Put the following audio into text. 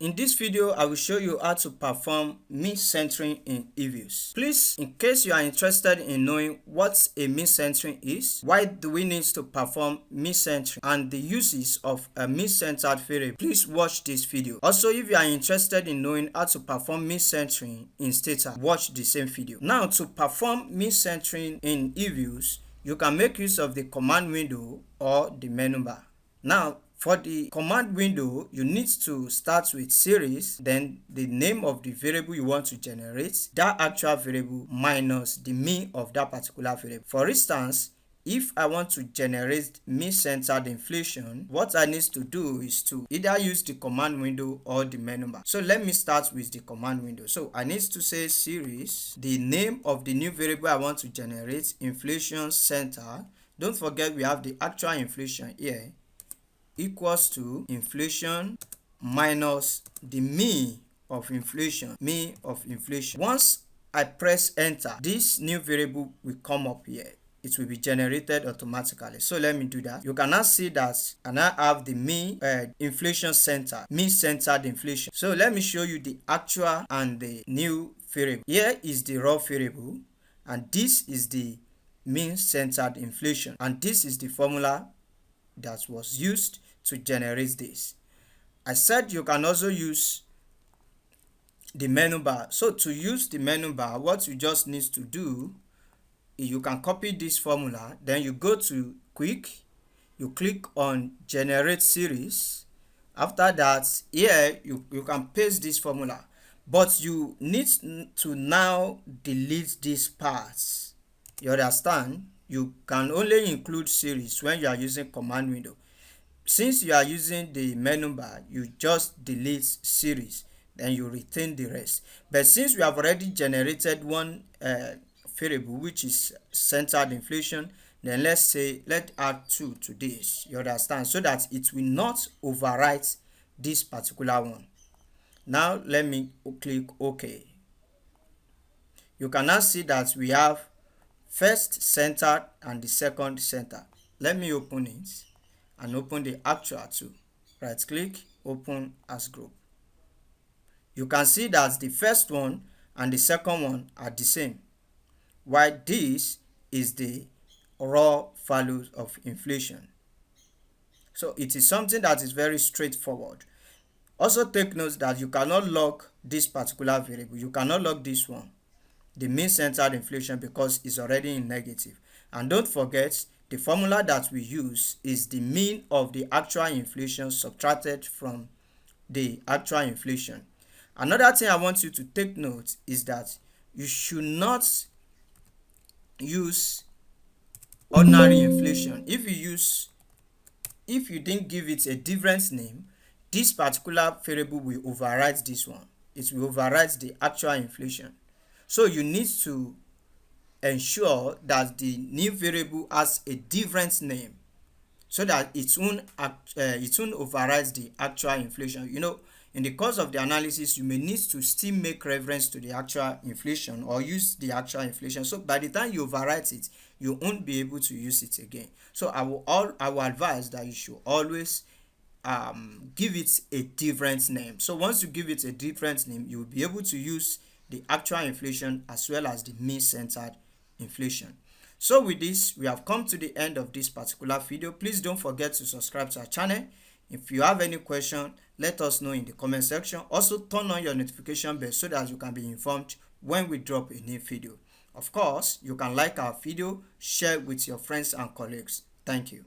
In this video, I will show you how to perform mean centering in EViews. Please, in case you are interested in knowing what a mean centering is, why do we need to perform mean centering, and the uses of a mean centered variable, please watch this video. Also, if you are interested in knowing how to perform mean centering in Stata, watch the same video. Now, to perform mean centering in EViews, you can make use of the command window or the menu bar. Now, for the command window, you need to start with series, then the name of the variable you want to generate, that actual variable minus the mean of that particular variable. For instance, if I want to generate mean-centered inflation, what I need to do is to either use the command window or the menu bar. So let me start with the command window. So I need to say series, the name of the new variable I want to generate, inflation center. Don't forget we have the actual inflation here, equals to inflation minus the mean of inflation. Once I press enter, this new variable will come up here. It will be generated automatically. So let me do that. You can now see that I now have the mean inflation center, mean centered inflation. So let me show you the actual and the new variable. Here is the raw variable, and this is the mean centered inflation, and this is the formula that was used to generate this. I said you can also use the menu bar. So to use the menu bar, what you just need to do is you can copy this formula, then you go to quick, you click on generate series. After that, here you can paste this formula, but you need to now delete these parts. You understand? You can only include series when you are using command window. Since you are using the menu bar, you just delete series, then you retain the rest. But since we have already generated one variable, which is centered inflation, then let's add 2 to this. You understand? So that it will not overwrite this particular one. Now let me click OK. You can now see that we have first centered and the second centered. Let me open it and open the actual too. Right click, open as group. You can see that the first one and the second one are the same, while this is the raw values of inflation. So it is something that is very straightforward. Also take note that you cannot log this particular variable. You cannot log this one, the mean centered inflation, because it's already in negative. And don't forget, the formula that we use is the mean of the actual inflation subtracted from the actual inflation. Another thing I want you to take note is that you should not use ordinary inflation. If you didn't give it a different name, this particular variable will override this one. It will override the actual inflation. So you need to ensure that the new variable has a different name so that it won't override the actual inflation. You know, in the course of the analysis, you may need to still make reference to the actual inflation or use the actual inflation. So by the time you overwrite it, you won't be able to use it again. So I will advise that you should always give it a different name. So once you give it a different name, you will be able to use the actual inflation as well as the mean centered inflation. So with this, we have come to the end of this particular video. Please don't forget to subscribe to our channel. If you have any question, let us know in the comment section. Also turn on your notification bell so that you can be informed when we drop a new video. Of course, you can like our video, share with your friends and colleagues. Thank you.